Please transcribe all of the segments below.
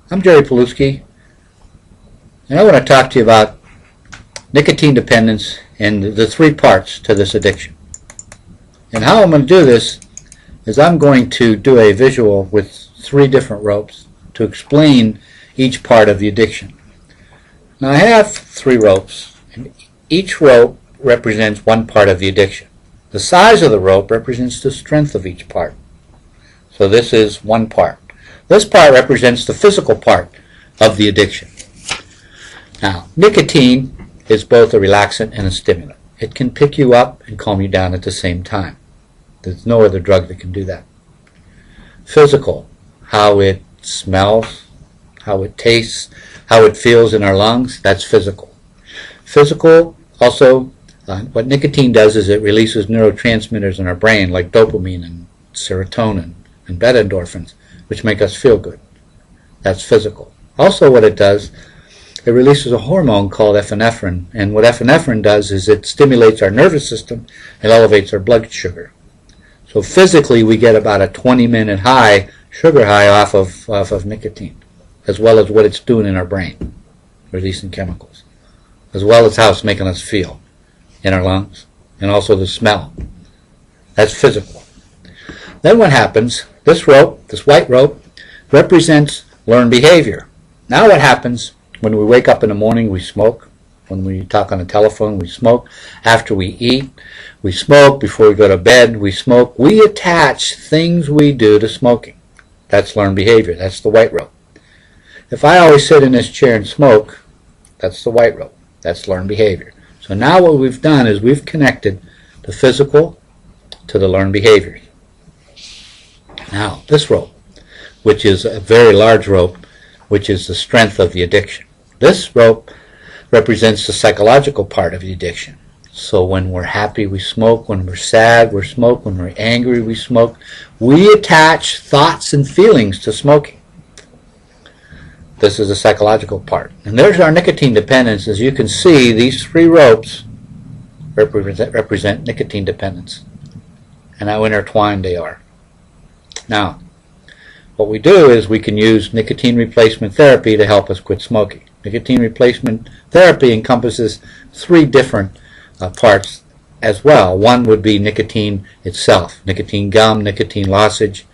I'm Jerry Pilewski, and I want to talk to you about nicotine dependence and the three parts to this addiction. And how I'm going to do this is I'm going to do a visual with three different ropes to explain each part of the addiction. Now I have three ropes, and each rope represents one part of the addiction. The size of the rope represents the strength of each part. So this is one part. This part represents the physical part of the addiction. Now, nicotine is both a relaxant and a stimulant. It can pick you up and calm you down at the same time. There's no other drug that can do that. Physical, how it smells, how it tastes, how it feels in our lungs, that's physical. Physical, also, what nicotine does is it releases neurotransmitters in our brain like dopamine and serotonin and beta endorphins, which make us feel good. That's physical. Also what it does, it releases a hormone called epinephrine, and what epinephrine does is it stimulates our nervous system and elevates our blood sugar. So physically we get about a 20-minute high, sugar high off of nicotine, as well as what it's doing in our brain, releasing chemicals, as well as how it's making us feel in our lungs, and also the smell. That's physical. Then what happens, this rope, this white rope, represents learned behavior. Now what happens when we wake up in the morning, we smoke. When we talk on the telephone, we smoke. After we eat, we smoke. Before we go to bed, we smoke. We attach things we do to smoking. That's learned behavior. That's the white rope. If I always sit in this chair and smoke, that's the white rope. That's learned behavior. So now what we've done is we've connected the physical to the learned behavior. Now, this rope, which is a very large rope, which is the strength of the addiction. This rope represents the psychological part of the addiction. So when we're happy, we smoke. When we're sad, we smoke. When we're angry, we smoke. We attach thoughts and feelings to smoking. This is the psychological part. And there's our nicotine dependence. As you can see, these three ropes represent nicotine dependence, and how intertwined they are. Now, what we do is we can use nicotine replacement therapy to help us quit smoking. Nicotine replacement therapy encompasses three different parts as well. One would be nicotine itself, nicotine gum, nicotine lozenge,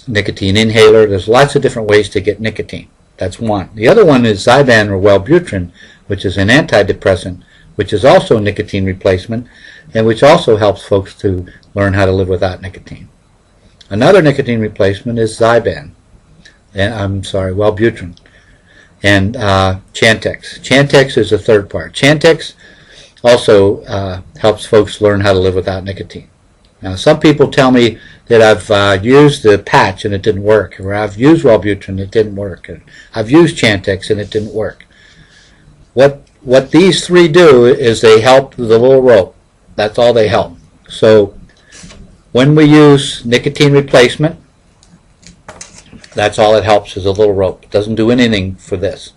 nicotine inhaler. There's lots of different ways to get nicotine. That's one. The other one is Zyban or Wellbutrin, which is an antidepressant, which is also nicotine replacement, and which also helps folks to learn how to live without nicotine. Another nicotine replacement is Zyban, Wellbutrin, and Chantix. Chantix is the third part. Chantix also helps folks learn how to live without nicotine. Now, some people tell me that I've used the patch and it didn't work, or I've used Wellbutrin and it didn't work, and I've used Chantix and it didn't work. What these three do is they help the little rope. That's all they help. So when we use nicotine replacement, that's all it helps is a little rope. It doesn't do anything for this.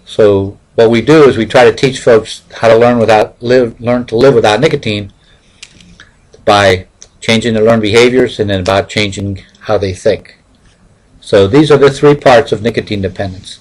So what we do is we try to teach folks how to learn to live without nicotine by changing their learned behaviors and then about changing how they think. So these are the three parts of nicotine dependence.